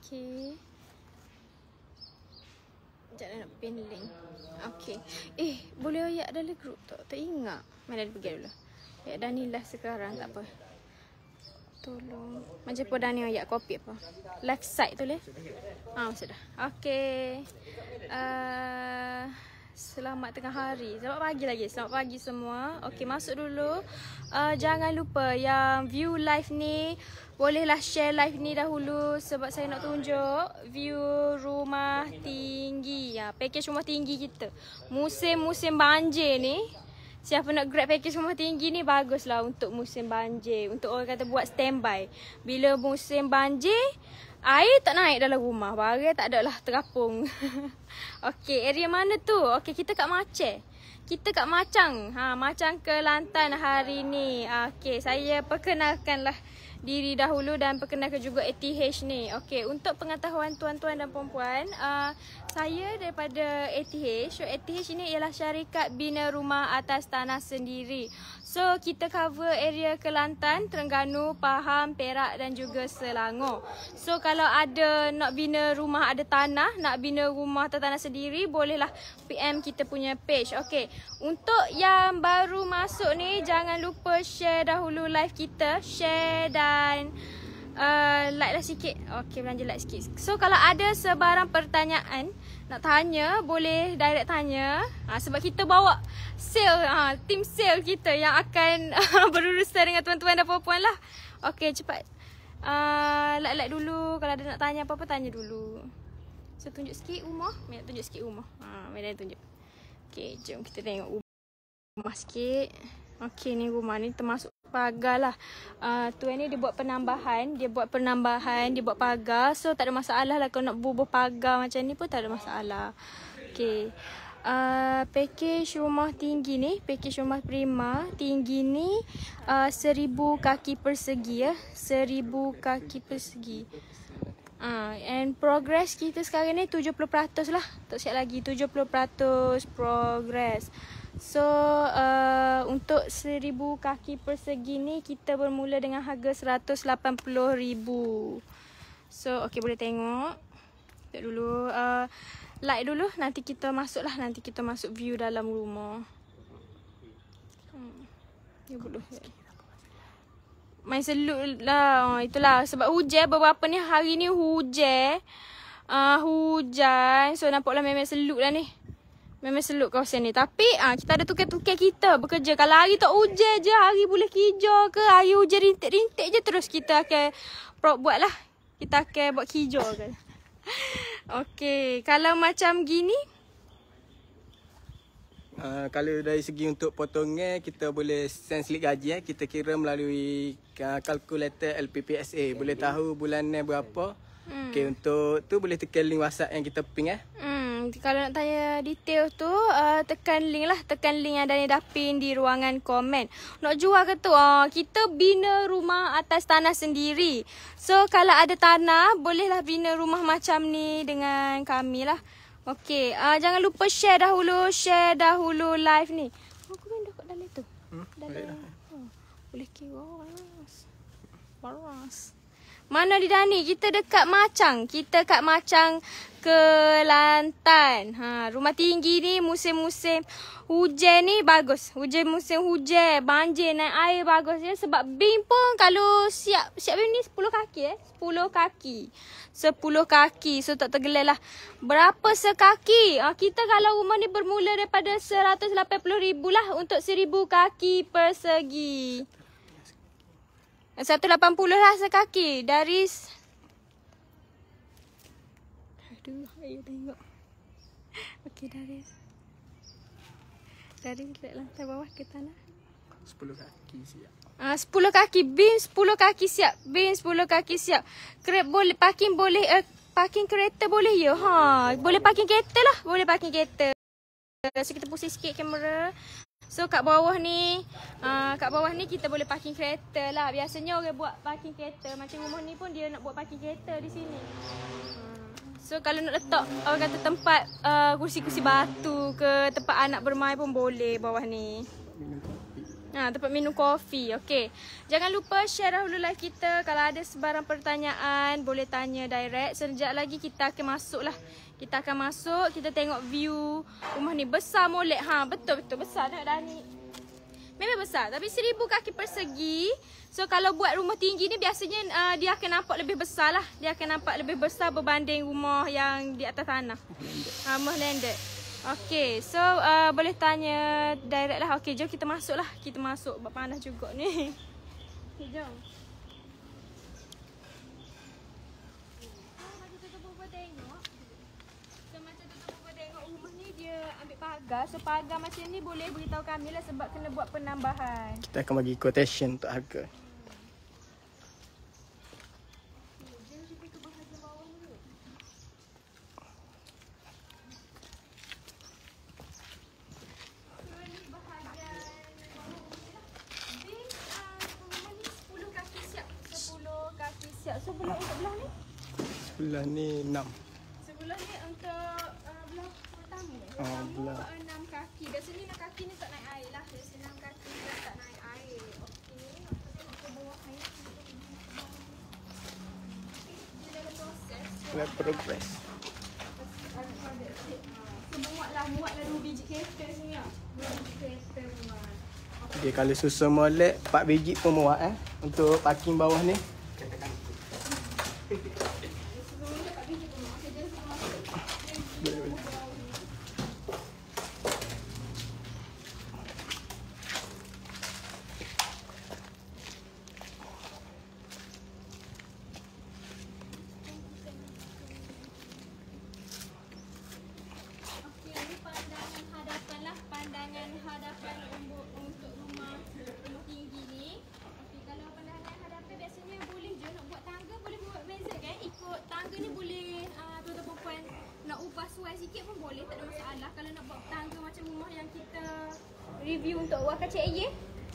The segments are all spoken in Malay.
Okay. Sekejap nak pin link. Okay. Boleh ayat dalam grup tak? Tak ingat. Mana dia pergi dulu. Ayat Danilah sekarang, tak apa. Tolong. Macam pun Dani ayat copy apa. Left side tu boleh? Masuk dah. Okay. Selamat tengah hari. Selamat pagi lagi. Selamat pagi semua. Okay, masuk dulu. Jangan lupa yang view live ni, bolehlah share live ni dahulu sebab saya nak tunjuk view rumah tinggi. Package rumah tinggi kita. Musim-musim banjir ni, siapa nak grab package rumah tinggi ni baguslah untuk musim banjir. Untuk orang kata buat standby. Bila musim banjir, air tak naik dalam rumah. Barang tak ada lah terapung. Okey, area mana tu? Okey, kita kat Macang. Kita kat Macang. Macang Kelantan hari ni. Okey, saya perkenalkanlah diri dahulu dan perkenalkan juga ATH ni. Okey, untuk pengetahuan tuan-tuan dan puan-puan, saya daripada ATH. So, ATH ini ialah syarikat bina rumah atas tanah sendiri. So, kita cover area Kelantan, Terengganu, Pahang, Perak dan juga Selangor. So, kalau ada nak bina rumah ada tanah, nak bina rumah atas tanah sendiri, bolehlah PM kita punya page. Okey, untuk yang baru masuk ni, jangan lupa share dahulu live kita. Share dan like lah sikit. Okey, belanja like sikit. So, kalau ada sebarang pertanyaan nak tanya, boleh direct tanya. Sebab kita bawa sale, tim sale kita yang akan berurusan dengan tuan-tuan dan puan-puan lah. Okey, cepat. Like dulu. Kalau ada nak tanya apa-apa, tanya dulu. So, tunjuk sikit rumah. Mereka tunjuk sikit rumah. Mereka tunjuk. Okey, jom kita tengok rumah sikit. Okey, ni rumah ni termasuk pagar lah. Tuan ni dia buat penambahan. Dia buat pagar. So, tak ada masalah lah. Kalau nak bubuh pagar macam ni pun tak ada masalah. Okey. Package rumah tinggi ni, package rumah prima tinggi ni 1000 kaki persegi ya. 1000 kaki persegi. And progress kita sekarang ni 70% lah. Tak siap lagi, 70% progress. So, untuk 1000 kaki persegi ni kita bermula dengan harga 180,000. So, okey, boleh tengok. Tengok dulu. Like dulu, nanti kita masuk lah. Nanti kita masuk view dalam rumah. Ya boleh. Main selut lah. Itulah sebab hujan. Beberapa ni hari ni hujan. Hujan. So, nampaklah memang selut lah ni. Memang selut kawasan ni. Tapi kita ada tukar-tukar kita bekerja. Kalau hari tak hujan je, hari boleh hijau ke, hari hujan rintik-rintik je, terus kita akan buat lah. Kita akan buat hijau kan. Okey, kalau macam gini, kalau dari segi untuk potongan, kita boleh send slip gaji. Kita kira melalui kalkulator LPPSA. Boleh tahu bulanan berapa. Okey, untuk tu boleh tekan link WhatsApp yang kita ping Kalau nak tanya detail tu, tekan link lah. Tekan link yang Dani dah pin di ruangan komen. Nak jual ke tu? Kita bina rumah atas tanah sendiri. So, kalau ada tanah, bolehlah bina rumah macam ni dengan kami lah. Okey, jangan lupa share dahulu live ni. Aku main dekat dalam tu. Boleh kira waras. Mana di Dani? Kita dekat Macang. Kita kat Macang Kelantan. Rumah tinggi ni musim-musim hujan ni bagus. Musim hujan, banjir, naik air bagus ya. Sebab bim pun kalau siap bim ni 10 kaki 10 kaki. 10 kaki. So tak tergelai lah. Berapa sekaki? Kita kalau rumah ni bermula daripada 180,000 lah untuk 1000 kaki persegi. 180 lah sekaki. Dari ayo tengok. Okey, dari lantai bawah ke tanah 10 kaki siap. 10 kaki bin 10 kaki siap. Bin 10 kaki siap. Kereta boleh parking, boleh parking kereta boleh ya. Boleh parking kereta lah. Boleh parking kereta. So kita pusing sikit kamera. So kat bawah ni kita boleh parking kereta lah. Biasanya orang buat parking kereta. Macam rumah ni pun dia nak buat parking kereta di sini. So kalau nak letak orang kata tempat kursi-kursi batu ke, tempat anak bermain pun boleh bawah ni. Tempat minum kopi. Okey. Jangan lupa share dahulu live kita. Kalau ada sebarang pertanyaan, boleh tanya direct. Sekejap lagi kita akan masuk lah. Kita akan masuk, kita tengok view rumah ni. Besar molek. Betul-betul besar. Tengok dah ni. Memang besar. Tapi 1000 kaki persegi. So kalau buat rumah tinggi ni biasanya dia akan nampak lebih besar lah. Dia akan nampak lebih besar berbanding rumah yang di atas tanah. Rumah landed. Okey, so boleh tanya direct lah. Okey, jom kita masuk lah. Kita masuk, sebab panas juga ni. Okey, jom. Macam tu Pupa tengok. So macam tu Pupa tengok rumah ni dia ambil pagar. So pagar macam ni boleh beritahu kami lah sebab kena buat penambahan. Kita akan bagi quotation untuk harga. Sebelah untuk belah ni? Sebelah ni 6. Sebelah ni untuk belah pertama. Belah 6 kaki. Biasanya 6 kaki ni tak naik air lah. Biasanya 6 kaki ni tak naik air. Okey. Tengok ke bawah air. Dia dalam proses. Dalam progress. So muatlah 2 biji kereta sini lah. 2 biji kereta muat. Dia kalau susun molek 4 biji pun muat untuk parking bawah ni. Pandangan hadapan untuk rumah tinggi ni. Okey, kalau pandangan hadapan biasanya boleh je nak buat tangga, boleh buat beza kan. Ikut tangga ni boleh tuan-tuan perempuan nak ubah suai sikit pun boleh, tak ada masalah. Kalau nak buat tangga macam rumah yang kita review untuk wakil Cik Ye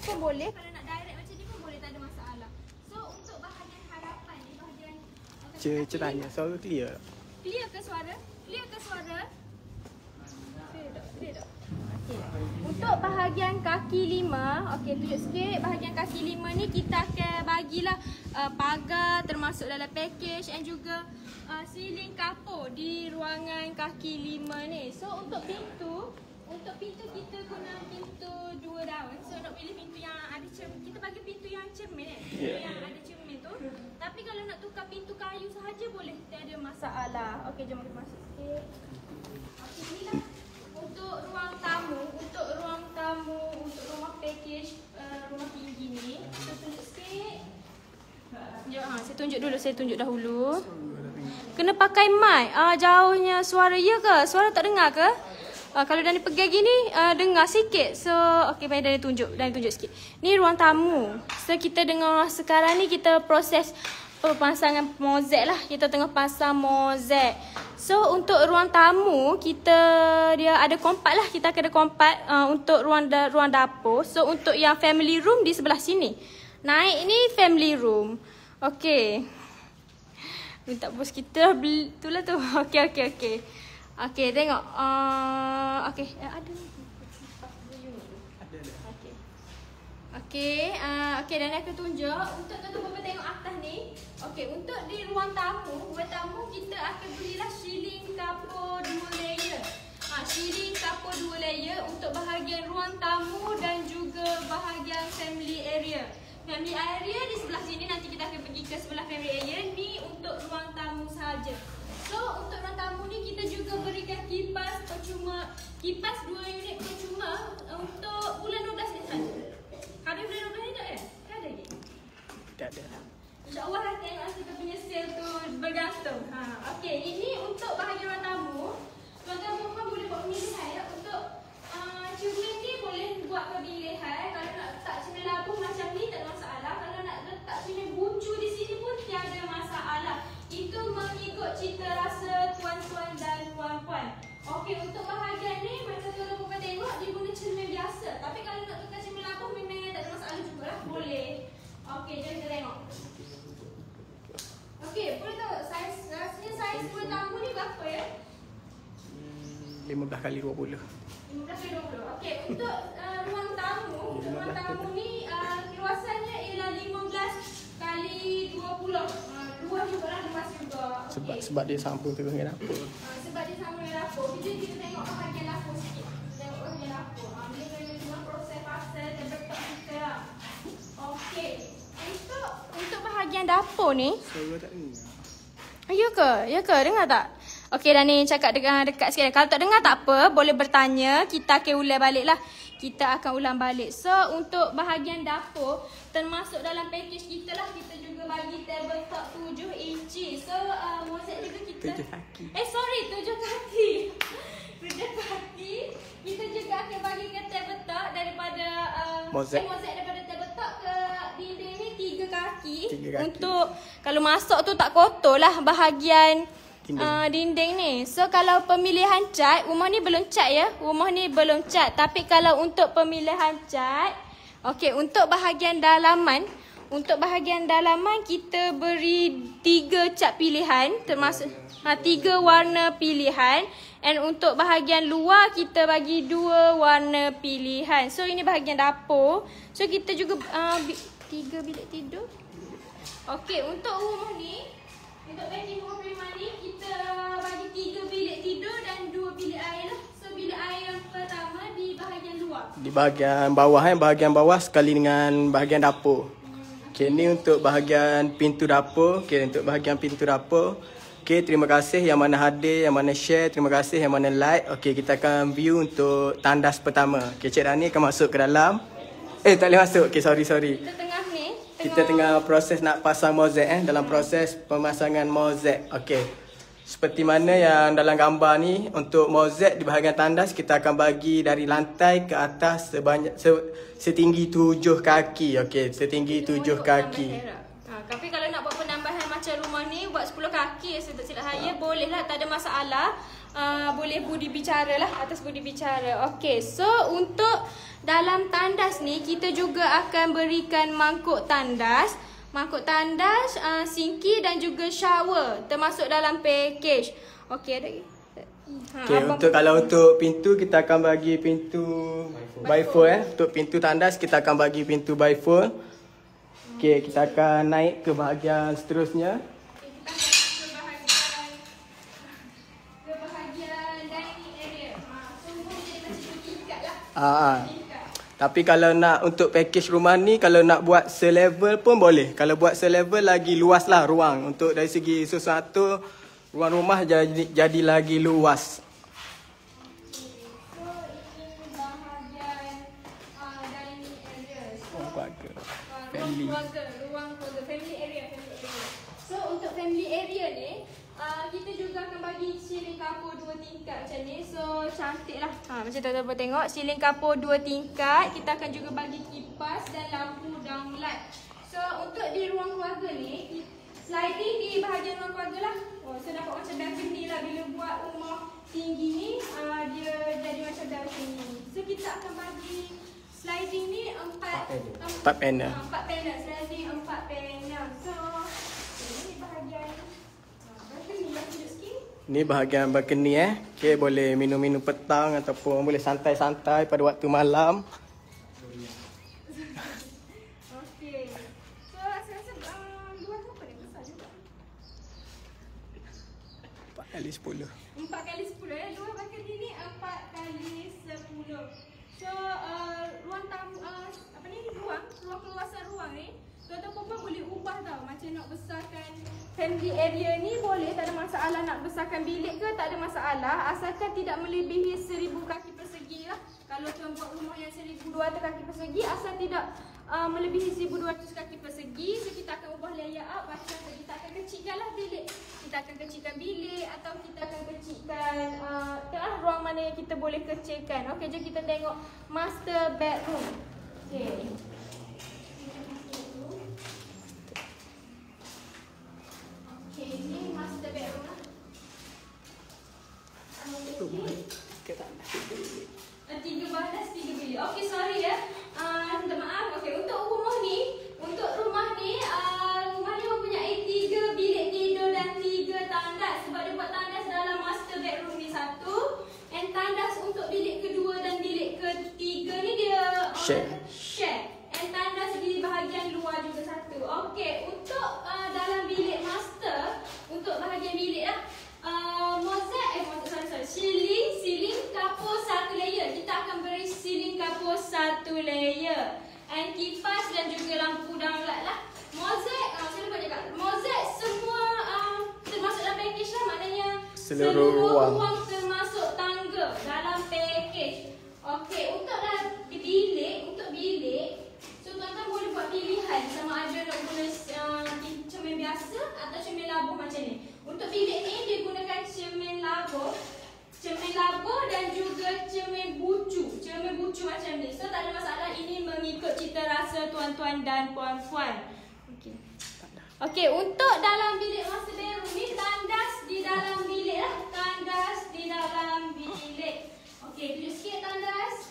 pun boleh. Kalau nak direct macam ni pun boleh, tak ada masalah. So untuk bahagian hadapan ni, bahagian Cik tanya, suara clear? Clear ke suara? Clear ke suara? Clear tak? Untuk bahagian kaki 5, okey tunjuk sikit. Bahagian kaki 5 ni kita akan bagilah pagar termasuk dalam package dan juga ceiling kapur di ruangan kaki 5 ni. So untuk pintu kita guna pintu 2 daun. So nak pilih pintu yang ada cermin, kita bagi pintu yang cermin yang ada cermin tu. Tapi kalau nak tukar pintu kayu sahaja boleh, tak ada masalah. Okey, jom kita masuk sikit. Okey, inilah untuk ruang tamu, untuk rumah package rumah tinggi ni. Saya tunjuk sikit. Sekejap, saya tunjuk dahulu. Kena pakai mic. Jauhnya suara ya ke? Suara tak dengar ke? Kalau Dani pegang gini, dengar sikit. So, okey, baik Dani tunjuk sikit. Ni ruang tamu. So, kita dengar sekarang ni kita proses pemasangan mozaik lah. Kita tengah pasang mozaik. So untuk ruang tamu dia ada kompat lah. Kita akan ada kompat untuk ruang dapur. So untuk yang family room di sebelah sini. Naik ni family room. Okey. Minta bos kita itulah tu. Okey. Okey, tengok. Okey, ada ni. Okey, dan aku tunjuk untuk tuan-tuan tengok atas ni. Okey, untuk di ruang tamu kita akan berilah ceiling kapur 2 layer. Ceiling kapur 2 layer untuk bahagian ruang tamu dan juga bahagian family area. Family area di sebelah sini, nanti kita akan pergi ke sebelah family area. Ni untuk ruang tamu saja. So, untuk ruang tamu ni kita juga berikan kipas percuma. Kipas 2 unit percuma untuk bulan 12 ni saja. Habis bulan 12 ni tak ada? Tak ada lagi? Tak ada. InsyaAllah lah tengok kita punya sale tu bergantung. Okey, ini untuk bahagian ruang tamu. Tuan-tuan perempuan boleh buat pemilihan ya. Untuk cermin ni boleh buat pemilihan. Kalau nak letak cermin labuh macam ni tak ada masalah. Kalau nak letak cermin bucu di sini pun tiada masalah. Itu mengikut cita rasa tuan-tuan dan puan-puan. Okey, untuk bahagian ni macam tuan-tuan perempuan tengok dia guna cermin biasa. Tapi kalau nak tukar cermin labuh memang tak ada masalah jugalah. Boleh. Okey, jom kita tengok. Okey, boleh tahu rasanya saiz ruang tamu ni berapa ya? 15 kali 20. 15 kali 20. Okey, untuk ruang tamu ni luasannya ialah 15 kali 20. Luas juga lah, luas juga. Sebab dia sambung terus dengan dapur. Sebab dia sambung dengan dapur. Kita tengok bahagian dapur sikit. Tengok bahagian dapur. Dia dengan proses pasal dan betul kita lah. Okey. Untuk bahagian dapur ni. Suara tak dengar. Ya ke? Ya ke? Dengar tak? Okey, dah ni cakap dekat sikit. Kalau tak dengar tak apa, boleh bertanya. Kita akan ulang balik lah. Kita akan ulang balik. So, untuk bahagian dapur, termasuk dalam package kita lah, kita juga bagi tabletop 7 inci. So, mozek juga kita... 7 kaki. 7 kaki. 7 kaki. Kita juga akan bagikan tabletop daripada... Mozek daripada tabletop ke dinding ni 3 kaki. 3 kaki. Untuk, kalau masuk tu tak kotor lah bahagian... dinding ni. So kalau pemilihan cat, rumah ni belum cat ya. Rumah ni belum cat. Tapi kalau untuk pemilihan cat, okey, untuk bahagian dalaman kita beri 3 cat pilihan, termasuk 3 warna pilihan. And untuk bahagian luar kita bagi 2 warna pilihan. So ini bahagian dapur. So kita juga 3 bilik tidur. Okey, untuk rumah ni, untuk package rumah ni kita bagi 3 bilik tidur dan 2 bilik air lah. So bilik air yang pertama di bahagian luar. Di bahagian bawah bahagian bawah sekali dengan bahagian dapur. Okey, ni untuk bahagian pintu dapur. Okey, untuk bahagian pintu dapur. Okey, terima kasih yang mana hadir, yang mana share, terima kasih yang mana like. Okey, kita akan view untuk tandas pertama. Okey, Cik Rani akan masuk ke dalam. Tak boleh masuk. Okey, sorry. Kita tengah proses nak pasang mozek dalam proses pemasangan mozek. Okey. Seperti mana yang dalam gambar ni, untuk mozek di bahagian tandas kita akan bagi dari lantai ke atas setinggi 7 kaki. Okey, setinggi 7 kaki. Tapi kalau nak buat penambahan macam rumah ni buat 10 kaki saya tak silap saya, bolehlah, tak ada masalah. Boleh budi bicara lah, atas budi bicara. Okey, so untuk dalam tandas ni kita juga akan berikan mangkuk tandas, sinki dan juga shower termasuk dalam package. Okey, ada lagi? Okey, untuk pintu kita akan bagi pintu by 4 Untuk pintu tandas kita akan bagi pintu by 4. Okey, kita akan naik ke bahagian seterusnya. Ke bahagian dining area. Semua jadi macam tingkat lah. Tapi kalau nak untuk package rumah ni, kalau nak buat selevel pun boleh. Kalau buat selevel lagi luas lah ruang. Untuk dari segi sesuatu, ruang rumah jadi lagi luas. So ini bahagian dining area. Ruang keluarga. Ruang keluarga, family area. So untuk family area ni, kita juga akan bagi ceiling kapur 2 tingkat macam ni. So cantik lah. Macam tuan-tuan tengok, ceiling kapur 2 tingkat. Kita akan juga bagi kipas dan lampu downlight. So untuk di ruang keluarga ni, sliding di bahagian ruang keluarga lah. So dapat macam balcony lah. Bila buat rumah tinggi ni, dia jadi macam balcony. So kita akan bagi sliding ni 4 panel. 4 panel. Sliding 4 panel. So ini bahagian ni bahagian balcony Okey, boleh minum-minum petang ataupun boleh santai-santai pada waktu malam. Okey. So saya rasa luas apa ni, besar juga. 4 kali 10. 4 kali 10 ya. Luas balcony ni 4 kali 10. So ruang tamu ruang keluasan ruang ni, tuan-tuan boleh ubah tau. Macam nak besarkan family area ni boleh, tak ada masalah. Nak besarkan bilik ke tak ada masalah, asalkan tidak melebihi 1000 kaki persegi lah. Kalau tuan buat rumah yang 1200 kaki persegi, asal tidak melebihi 1200 kaki persegi, so kita akan ubah layout. Macam kita akan kecilkan lah bilik. Kita akan kecilkan bilik atau kita akan kecilkan ruang mana yang kita boleh kecilkan. Okey, jom kita tengok master bedroom. Okey. Ini master bedroom lah. 3 balas, 3 bilik. Okey, sorry ya. Minta maaf. Okey, untuk rumah ni mempunyai 3 bilik tidur dan 3 tandas. Sebab dia buat tandas dalam master bedroom ni 1. And tandas untuk bilik kedua dan bilik ketiga ni dia satu layer. And kipas dan juga lampu downlight lah. Mozaik, saya lupa cakap. Mozaik semua termasuk dalam package lah. Maknanya seluruh ruang termasuk tangga dalam package. Okey, untuk bilik, so tuan-tuan boleh buat pilihan sama ada nak guna cermin biasa atau cermin labur macam ni. Untuk bilik ni dia gunakan cermin labur dan juga cermin bucu macam ni. So tak ada masalah, ini mengikut cita rasa tuan-tuan dan puan-puan. Okey. Okey, untuk dalam bilik master bedroom ni tandas di dalam bilik lah. Tandas di dalam bilik. Okey, tunjuk sikit tandas.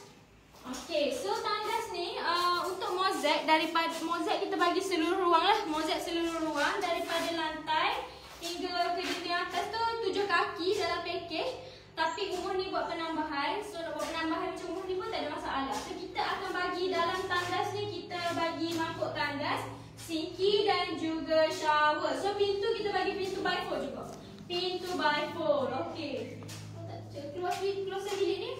Okey, so tandas ni untuk mozaik, daripada mozaik kita bagi seluruh ruang lah. Mozaik seluruh ruang daripada lantai hingga ke dinding atas tu 7 kaki dalam package. Tapi umur ni buat penambahan. So nak buat penambahan macam umur ni pun tak ada masalah. So kita akan bagi dalam tandas ni, kita bagi mangkuk tandas, sinki dan juga shower. So pintu kita bagi pintu by 4 juga. Pintu by 4. Okey. Keluar bilik ni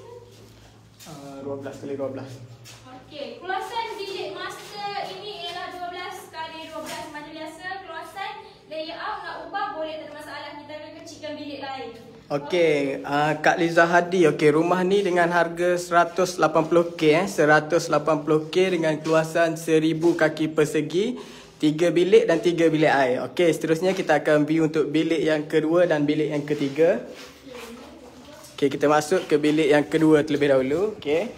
12 kali 12. Okey, keluasan bilik master ini ialah 12 kali 12 macam biasa. Keluasan layout nak ubah boleh, tak ada masalah. Kita akan kecilkan bilik lain. Okey, Kak Liza Hadi. Okey, rumah ni dengan harga 180k 180k dengan keluasan 1000 kaki persegi, 3 bilik dan 3 bilik air. Okey, seterusnya kita akan view untuk bilik yang kedua dan bilik yang ketiga. Okey, kita masuk ke bilik yang kedua terlebih dahulu. Okey.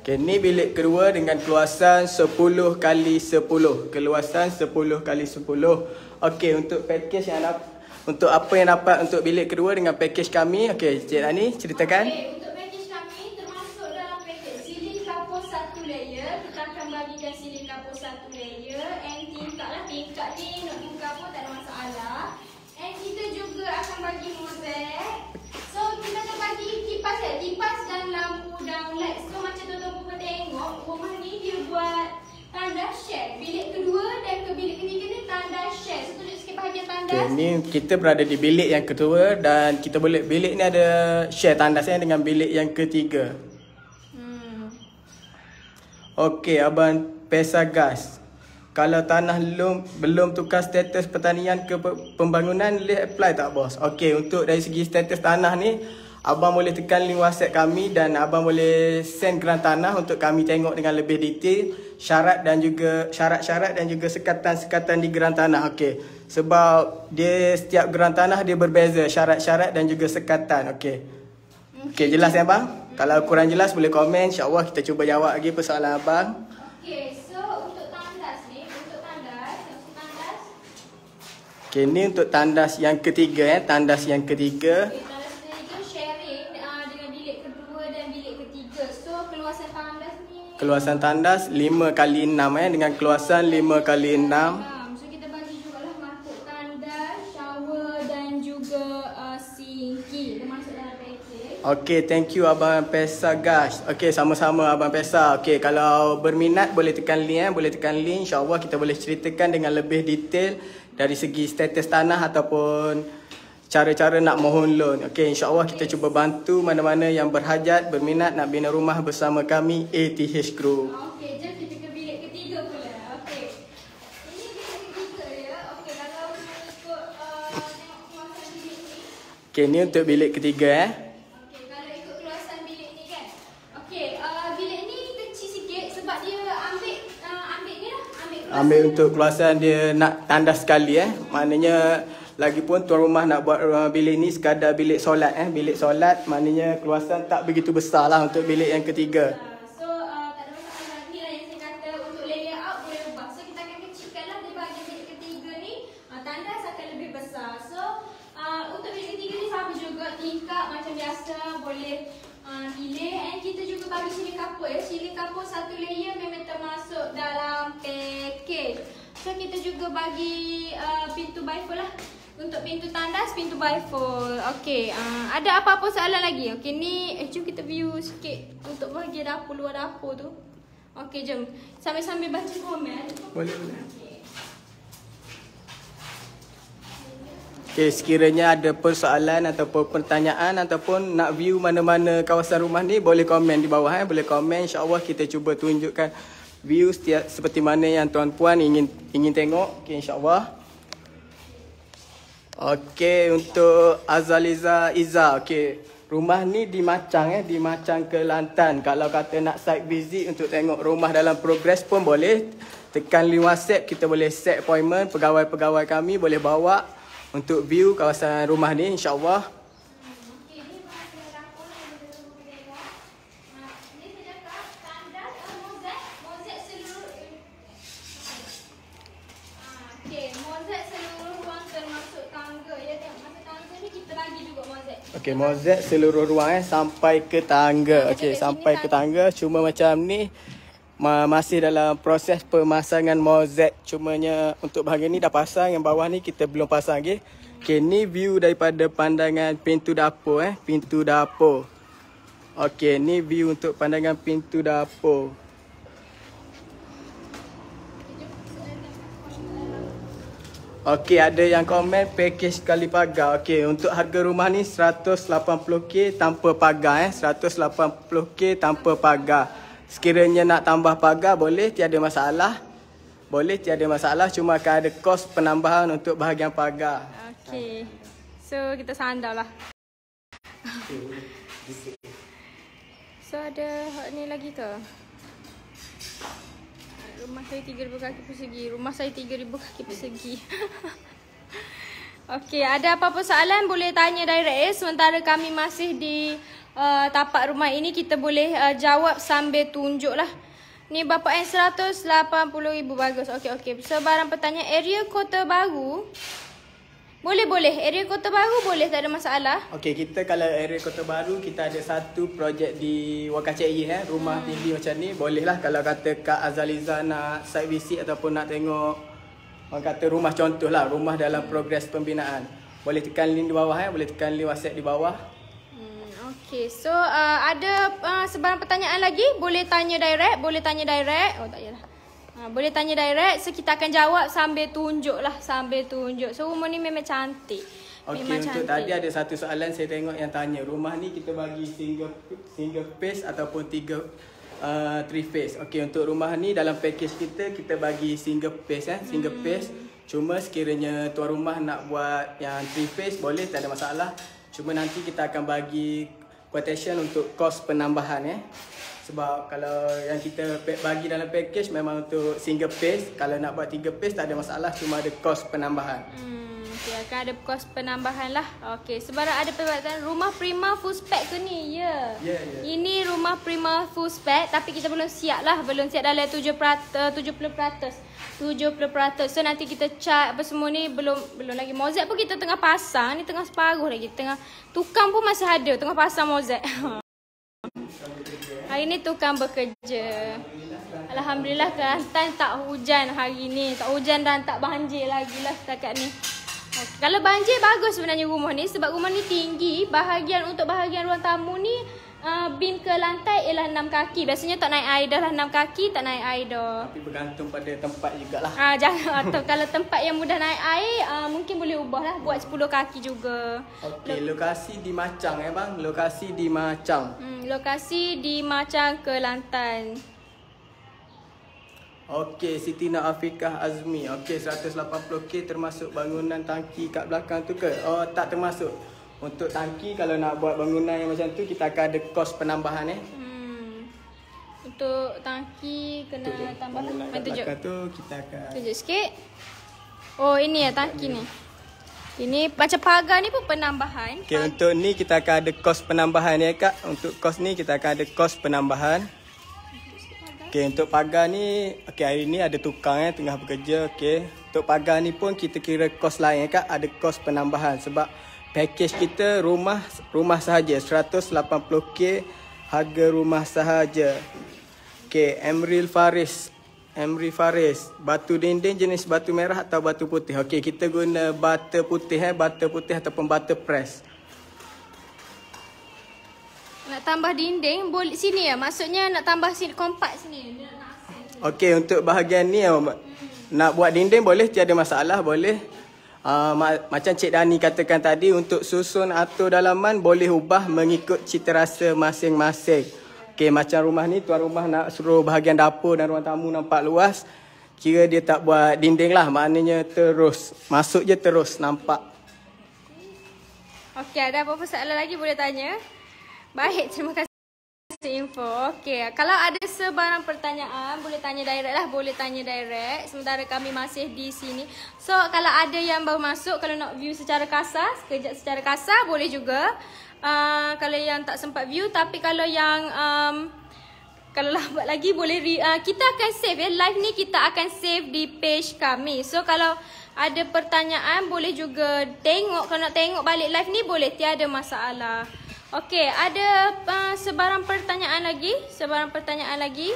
Okey, ni bilik kedua dengan keluasan 10 kali 10. Keluasan 10 kali 10. Okey, untuk package untuk apa yang dapat untuk bilik kedua dengan package kami. Okey, Cik Rani ceritakan. Okey, untuk package kami termasuk dalam package siling kapur 1 layer. Kita akan bagikan siling kapur 1 layer. And tingkat ni nak buka pun tak ada masalah. And kita juga akan bagi mozaik. So kita akan bagi kipas dan lampu downlight. So macam tuan-tuan tengok, rumah ni dia buat tanda share. Bilik kedua dan ke bilik ketiga ni tanda share. So tunjuk sikit bahagian tandas. Okay, ni kita berada di bilik yang kedua dan kita boleh, bilik ni ada share tandasnya dengan bilik yang ketiga. Okey, Abang Pesa Gas. Kalau tanah belum tukar status pertanian ke pembangunan, boleh apply tak bos? Okey, untuk dari segi status tanah ni, abang boleh tekan link WhatsApp kami dan abang boleh send geran tanah untuk kami tengok dengan lebih detail syarat dan juga sekatan di geran tanah. Okey. Sebab dia setiap geran tanah dia berbeza syarat-syarat dan juga sekatan. Okey. Okey, jelas ya bang? Kalau kurang jelas boleh komen, insya-Allah kita cuba jawab lagi persoalan abang. Okey, so untuk tandas ni, Okey, ni untuk tandas yang ketiga tandas yang ketiga. Okay, tandas ketiga sharing dengan bilik kedua dan bilik ketiga. So keluasan tandas ni, keluasan tandas 5 kali 6 dengan keluasan 5 kali 6. So kita bagi jugalah mangkuk tandas, shower dan juga sinki termasuk dalam package. Okey, thank you Abang Pesa Gas. Okey, sama-sama Abang Pesa. Okey, kalau berminat boleh tekan link boleh tekan link. InsyaAllah kita boleh ceritakan dengan lebih detail dari segi status tanah ataupun cara-cara nak mohon loan. Okey, insya-Allah kita cuba bantu mana-mana yang berhajat, berminat nak bina rumah bersama kami ATH Group. Okey, jom kita ke bilik ketiga pula. Okey. Ini bilik ketiga ya. Okey, kalau ikut tengok keluasan bilik ni. Okey, ni untuk bilik ketiga Okey, kalau ikut keluasan bilik ni kan. Okey, bilik ni kecil sikit sebab dia ambil ni lah, ambil untuk keluasan dia nak tandas sekali Maknanya lagipun tuan rumah nak buat bilik ni sekadar bilik solat bilik solat, maknanya keluasan tak begitu besar lah untuk bilik yang ketiga. So tak ada masalah. Ni lah yang saya kata untuk layout boleh ubah. So kita akan kecilkan lah di bahagian bilik ketiga ni, tandas akan lebih besar. So untuk bilik ketiga ni sama juga, tingkap macam biasa boleh pilih. And kita juga bagi siling kapur siling kapur 1 layer memang termasuk dalam package. So kita juga bagi pintu by 4 lah. Untuk pintu tandas, pintu by 4. Okey, ada apa-apa soalan lagi? Okey, ni jom kita view sikit untuk bahagian dapur, luar dapur tu. Okey, jom. Sambil-sambil baca komen. Boleh. Okay. Okay, sekiranya ada persoalan ataupun pertanyaan ataupun nak view mana-mana kawasan rumah ni, boleh komen di bawah. Boleh komen, insyaAllah kita cuba tunjukkan view setiap seperti mana yang tuan-puan ingin tengok. Okay, insyaAllah. Okay, untuk Azaliza Iza. Okay, rumah ni di Macang di Macang Kelantan. Kalau kata nak site visit untuk tengok rumah dalam progress pun boleh. Tekan link WhatsApp, kita boleh set appointment. Pegawai-pegawai kami boleh bawa untuk view kawasan rumah ni, insyaAllah. Okey, mozek seluruh ruang sampai ke tangga. Okey, sampai ke tangga. Cuma macam ni masih dalam proses pemasangan mozek. Cumanya untuk bahagian ni dah pasang, yang bawah ni kita belum pasang lagi. Okey, ni view daripada pandangan pintu dapur pintu dapur. Okey, ni view untuk pandangan pintu dapur. Okey, ada yang komen package sekali pagar. Okey, untuk harga rumah ni 180k tanpa pagar 180k tanpa pagar. Sekiranya nak tambah pagar boleh, tiada masalah. Boleh, tiada masalah. Cuma akan ada kos penambahan untuk bahagian pagar. Okey. So kita sandar lah. So ada ni lagi ke? Rumah saya 3,000 kaki persegi. Rumah saya 3,000 kaki persegi. Okey, ada apa-apa soalan boleh tanya direct sementara kami masih di tapak rumah ini. Kita boleh jawab sambil tunjuk lah. Ni bapak yang 180,000 bagus. Okey. So barang pertanyaan area Kota Baru. Boleh. Area Kota Baru boleh, tak ada masalah. Okey, kita kalau area Kota Baru kita ada satu projek di Wakacei rumah tinggi macam ni. Bolehlah kalau kata Kak Azaliza nak site visit ataupun nak tengok orang kata rumah contoh lah, rumah dalam progres pembinaan. Boleh tekan link di bawah boleh tekan link WhatsApp di bawah. Okey, so ada sebarang pertanyaan lagi? Boleh tanya direct. Oh tak payahlah. Boleh tanya direct. So kita akan jawab sambil tunjuk lah. So rumah ni memang cantik. Okey, untuk cantik. Tadi ada satu soalan saya tengok yang tanya. Rumah ni kita bagi single phase ataupun 3 phase. Okey, untuk rumah ni dalam package kita bagi single phase single phase. Cuma sekiranya tuan rumah nak buat yang 3 phase boleh, tak ada masalah. Cuma nanti kita akan bagi quotation untuk kos penambahan Sebab kalau yang kita bagi dalam package memang untuk single phase. Kalau nak buat 3 phase tak ada masalah, cuma ada kos penambahan. Okay, akan ada kos penambahan lah. Okey, sebarang ada perbuatan rumah Prima full spec ke ni? Ya. Ini rumah Prima full spec tapi kita belum siap lah. Belum siap dalam 70%. So nanti kita cat apa semua ni belum lagi. Mozek pun kita tengah pasang. Ni tengah separuh lagi. Tukang pun masih ada tengah pasang mozek. Hari ni tukang bekerja. Alhamdulillah Kelantan tak hujan hari ni. Tak hujan dan tak banjir lagi lah setakat ni. Okay. Kalau banjir bagus sebenarnya rumah ni. Sebab rumah ni tinggi. Untuk bahagian ruang tamu ni beam ke lantai ialah 6 kaki. Biasanya tak naik air dah lah 6 kaki, tak naik air dah. Tapi bergantung pada tempat jugalah. Jangan atau kalau tempat yang mudah naik air mungkin boleh ubah lah buat 10 kaki juga. Okey, lokasi di Macang bang. Lokasi di Macang. Lokasi di Macang Kelantan. Okey, Siti Naafikah Azmi. Okey, 180k termasuk bangunan tangki kat belakang tu ke? Oh, tak termasuk. Untuk tangki kalau nak buat bangunan yang macam tu kita akan ada kos penambahan Untuk tangki kena tambah lah. Tunjuk. Tu kita akan tunjuk sikit. Oh, ini tangki ni. Ini macam pagar ni pun penambahan. Okey, untuk ni kita akan ada kos penambahan Kak. Untuk kos ni kita akan ada kos penambahan. Okey, untuk pagar ni hari ni ada tukang tengah bekerja. Okey, untuk pagar ni pun kita kira kos lain Kak, ada kos penambahan sebab package kita rumah sahaja 180k harga rumah sahaja. Okey, Emril Faris. Batu dinding jenis batu merah atau batu putih. Okey, kita guna bata putih ataupun bata press. Nak tambah dinding boleh sini maksudnya nak tambah sini kompak sini. Okey, untuk bahagian ni nak buat dinding boleh, tiada masalah, boleh. Macam Cik Dani katakan tadi, untuk susun atur dalaman boleh ubah mengikut cita rasa masing-masing. Okey, macam rumah ni, tuan rumah nak suruh bahagian dapur dan ruang tamu nampak luas, kira dia tak buat dinding lah, maknanya terus masuk je terus nampak. Okey, ada apa-apa soalan lagi boleh tanya. Baik, terima kasih info. Okey, kalau ada sebarang pertanyaan boleh tanya direct lah, boleh tanya direct sementara kami masih di sini. So, kalau ada yang baru masuk, kalau nak view secara kasar, sekejap secara kasar boleh juga. Kalau yang tak sempat view, tapi kalau yang kalau lambat lagi boleh kita akan save ya, live ni kita akan save di page kami. So kalau ada pertanyaan boleh juga tengok, kalau nak tengok balik live ni boleh, tiada masalah. Okey, ada sebarang pertanyaan lagi? Sebarang pertanyaan lagi?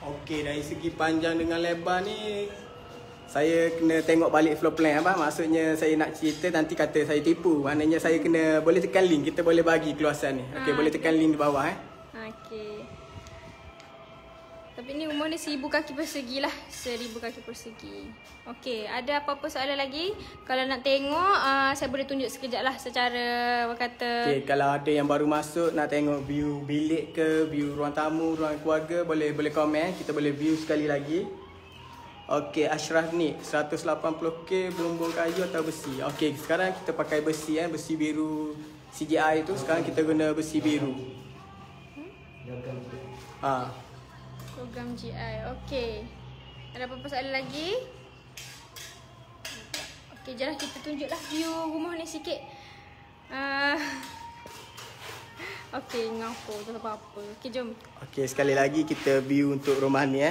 Okey, dari segi panjang dengan lebar ni saya kena tengok balik floor plan apa. Maksudnya saya nak cerita nanti kata saya tipu. Maknanya saya kena boleh tekan link, kita boleh bagi keluasan ni. Okey, boleh tekan link di bawah Okey. Tapi ni umur ni 1000 kaki persegi lah. 1000 kaki persegi. Okey, ada apa-apa soalan lagi? Kalau nak tengok, saya boleh tunjuk sekejap lah secara kata. Okey, kalau ada yang baru masuk nak tengok view bilik ke, view ruang tamu, ruang keluarga, boleh komen. Kita boleh view sekali lagi. Okey, Ashraf ni 180k bumbung kayu atau besi. Okey, sekarang kita pakai besi besi biru CGI tu, sekarang kita guna besi biru. Program GI. Okey. Ada apa-apa soalan lagi? Okey, jomlah kita tunjuklah view rumah ni sikit. Okey, ngapo tak apa-apa. Okey, jom. Okey, sekali lagi kita view untuk rumah ni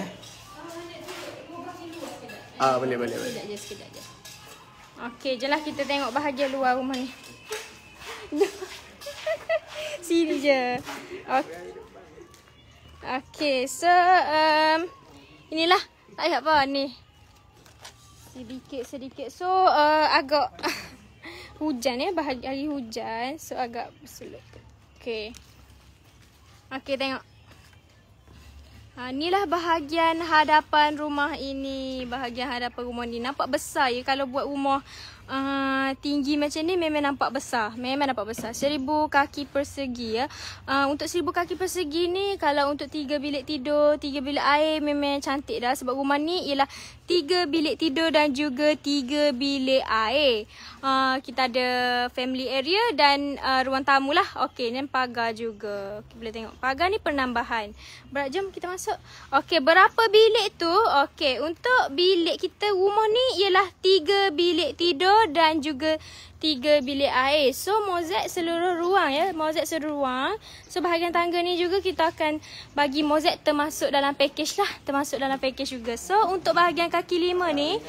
boleh. Sekejap je. Okey, jelah kita tengok bahagian luar rumah ni. Sini je. Okey, so inilah tak payah apa ni. Sedikit. So agak hujan bahagian hari hujan, so agak berselut. Okey. Okey, tengok. Inilah bahagian hadapan rumah ini. Bahagian hadapan rumah ni nampak besar ya. Kalau buat rumah tinggi macam ni memang nampak besar. 1000 kaki persegi ya. Untuk 1000 kaki persegi ni, kalau untuk 3 bilik tidur, 3 bilik air memang cantik dah. Sebab rumah ni ialah 3 bilik tidur dan juga 3 bilik air. Kita ada family area dan ruang tamu lah. Okey, ni pagar juga. Okay, boleh tengok. Pagar ni penambahan. Jom kita masuk. Okey, berapa bilik tu? Okey, untuk bilik kita rumah ni ialah 3 bilik tidur dan juga 3 bilik air. So mozaik seluruh ruang ya. Mozaik seluruh ruang. So bahagian tangga ni juga kita akan bagi mozaik termasuk dalam package lah. Termasuk dalam package juga. So untuk bahagian kaki 5 ni,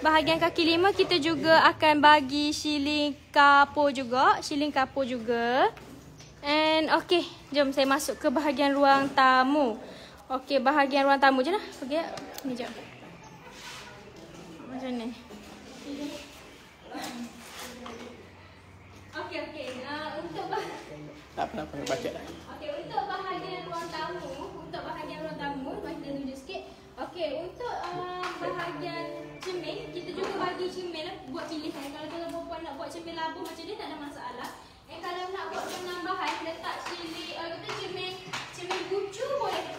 bahagian kaki 5 kita juga akan bagi shieling kapur juga. And okey, jom saya masuk ke bahagian ruang tamu. Okey, bahagian ruang tamu je lah. Okey, ni jom. Macam ni. Okey. Untuk tak apa baca dah. Okey, untuk bahagian ruang tamu, bagi kita tunjuk sikit. Okey, untuk bahagian cermin, kita juga bagi cermin lah buat pilihan. Kalau tuan perempuan nak buat cermin labuh macam ni tak ada masalah. Kalau nak buat penambahan, letak cermin bucu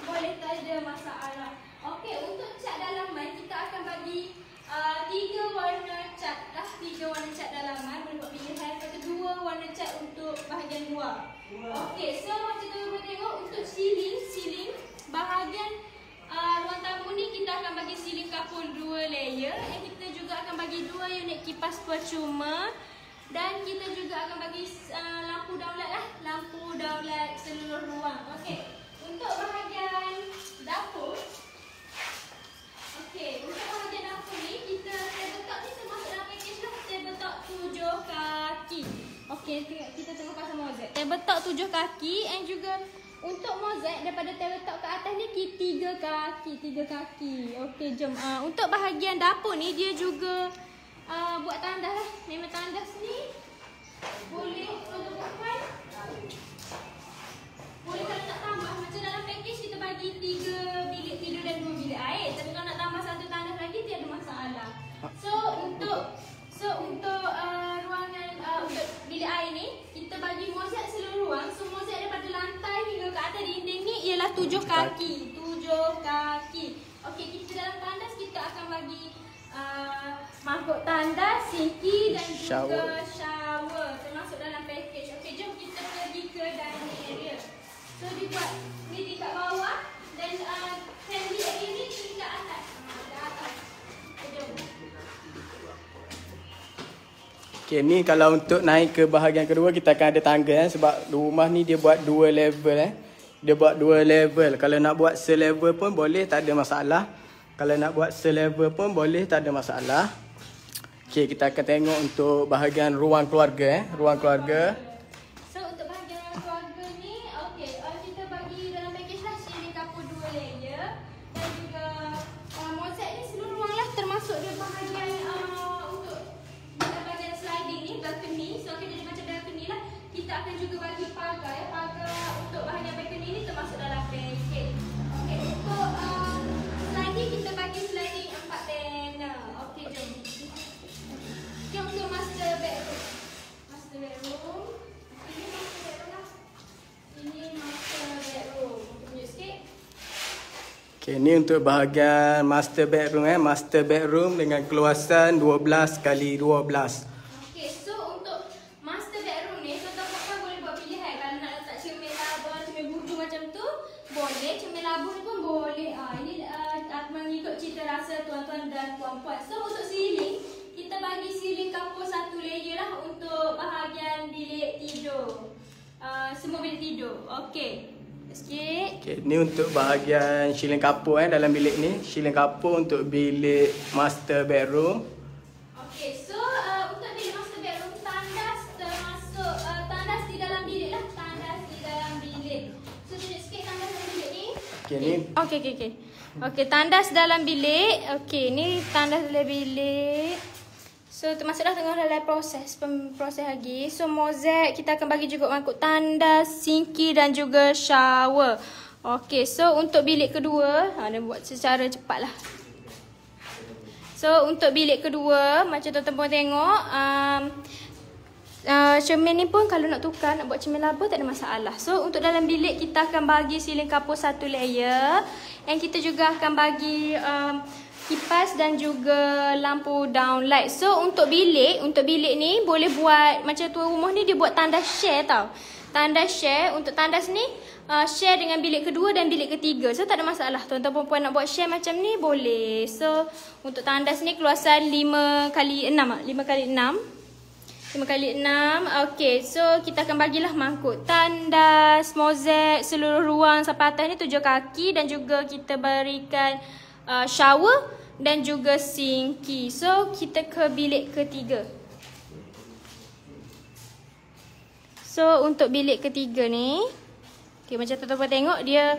boleh tak ada masalah. Okey, untuk cat dalaman kita akan bagi 3 warna cat lah, 3 warna cat dalaman boleh buat pilihan. Lepas tu 2 warna cat untuk bahagian luar. Okey, so macam tu boleh tengok untuk ceiling bahagian ruang tamu ni kita akan bagi ceiling kapur 2 layer. Dan kita juga akan bagi 2 unit kipas percuma. Dan kita juga akan bagi lampu downlight lah. Lampu downlight seluruh ruang. Okey. Untuk bahagian dapur. Okey. Untuk bahagian dapur ni, kita tabletop ni termasuk dalam package lah. Tabletop 7 kaki. Okey, kita tengok pasal mozaik. Tabletop 7 kaki. And juga untuk mozaik daripada tabletop ke atas ni 3 kaki. Okey, jom. Untuk bahagian dapur ni, dia juga buat tandas lah. Memang tandas ni boleh untuk perempuan. Boleh kalau nak tambah. Macam dalam package kita bagi 3 bilik tidur dan 2 bilik air. Tapi kalau nak tambah tambah satu tandas lagi tiada masalah. So untuk ruangan untuk bilik air ni kita bagi mozaik seluruh ruang. So mozaik daripada lantai hingga ke atas dinding ni ialah 7 kaki. 7 kaki. Okey, kita dalam tandas kita akan bagi mangkuk tandas, sinki dan juga shower termasuk dalam package. Okey, jom kita pergi ke dining area. So dibuat ni di kat bawah dan family area ni tingkat atas. Kat atas. Okay, jom. Okay, ni kalau untuk naik ke bahagian kedua kita akan ada tangga sebab rumah ni dia buat 2 level Dia buat 2 level. Kalau nak buat selevel pun boleh, tak ada masalah. Kalau nak buat selevel pun boleh, tak ada masalah. Okay, kita akan tengok untuk bahagian ruang keluarga ruang keluarga. So untuk bahagian ruang keluarga ni, okey, kita bagi dalam package lah ceiling kapur 2 layer dan juga mozaik ni seluruh ruang lah termasuk dia bahagian untuk bahagian sliding ni, balcony. So okey, jadi macam balcony lah. Kita akan juga bagi pagar pagar untuk bahagian balcony ni termasuk dalam package. Okey, untuk sliding kita bagi sliding 4 panel. Okey, jom. Okay, untuk master bedroom. Master bedroom. Ini master bedroom lah. Ini master bedroom. Tunjuk sikit. Okay, ni untuk bahagian master bedroom Master bedroom dengan keluasan 12 kali 12. Okay, so untuk master bedroom ni, tuan-tuan boleh buat pilihan. Kalau nak letak cermin laba, cermin budu macam tu, boleh. Cermin laba ni pun boleh. Ini mengikut cita rasa tuan-tuan dan puan-puan. So untuk ceiling, kita bagi ceiling kapur 1 layer lah untuk bahagian bilik tidur. Semua bilik tidur. Okey. Sikit. Okay, ni untuk bahagian ceiling kapur dalam bilik ni. Ceiling kapur untuk bilik master bedroom. Okey, so untuk bilik master bedroom tandas termasuk tandas di dalam bilik lah. Tandas di dalam bilik. So tunjuk sikit tandas dalam bilik ni. Okay, ni. Okey. Okey, tandas dalam bilik. Okey, ni tandas dalam bilik. So termasuklah tengah dalam proses lagi. So mozaik kita akan bagi juga mangkuk tandas, sinki dan juga shower. Okey, so untuk bilik kedua, dia buat secara cepatlah. So untuk bilik kedua, macam tuan-tuan tengok, cermin ni pun kalau nak tukar, nak buat cermin laba tak ada masalah. So untuk dalam bilik kita akan bagi ceiling kapur 1 layer. And kita juga akan bagi kipas dan juga lampu downlight. So untuk bilik ni boleh buat macam tuan rumah ni dia buat tandas share tau. Tandas share. Untuk tandas ni share dengan bilik kedua dan bilik ketiga. So tak ada masalah. Tuan-tuan perempuan nak buat share macam ni boleh. So untuk tandas ni keluasan 5x6 5x6. Okey, so kita akan bagilah mangkuk tandas, mozaik seluruh ruang sampai atas ni 7 kaki dan juga kita berikan shower dan juga sinki. So kita ke bilik ketiga. So untuk bilik ketiga ni, okay, macam tuan-tuan tengok dia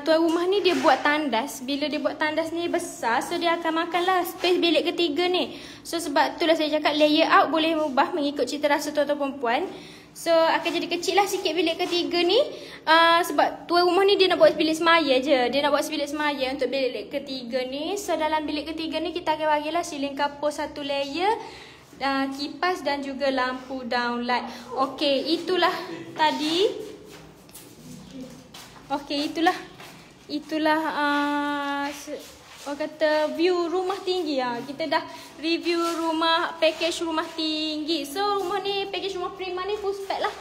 tuan rumah ni dia buat tandas. Bila dia buat tandas ni besar, so dia akan makanlah space bilik ketiga ni. So sebab itulah saya cakap layer out boleh ubah mengikut cita rasa tuan-tuan perempuan. So akan jadi kecil lah sikit bilik ketiga ni. Sebab tuan rumah ni dia nak buat bilik semaya je. Dia nak buat bilik semaya untuk bilik ketiga ni. So dalam bilik ketiga ni kita akan bagilah ceiling kapur 1 layer, kipas dan juga lampu downlight. Okey, itulah tadi. Okey, itulah orang kata view rumah tinggi. Kita dah review rumah, package rumah tinggi. So rumah ni, package rumah prima ni full spec lah.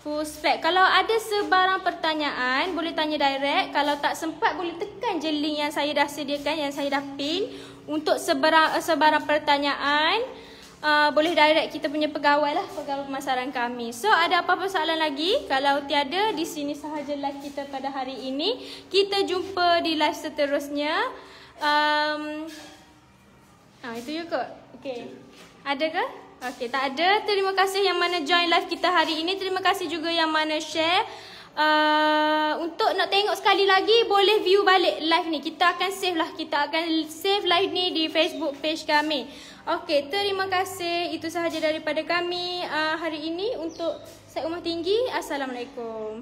Full spec. Kalau ada sebarang pertanyaan boleh tanya direct. Kalau tak sempat boleh tekan je link yang saya dah sediakan, yang saya dah pin. Untuk sebarang pertanyaan boleh direct kita punya pegawai lah, pegawai pemasaran kami. So ada apa-apa soalan lagi? Kalau tiada, di sini sahaja live kita pada hari ini. Kita jumpa di live seterusnya. Itu je kot. Okay. Ada ke? Okay, tak ada. Terima kasih yang mana join live kita hari ini. Terima kasih juga yang mana share. Untuk nak tengok sekali lagi, boleh view balik live ni. Kita akan save lah. Kita akan save live ni di Facebook page kami. Okey, terima kasih. Itu sahaja daripada kami hari ini untuk Site Rumah Tinggi. Assalamualaikum.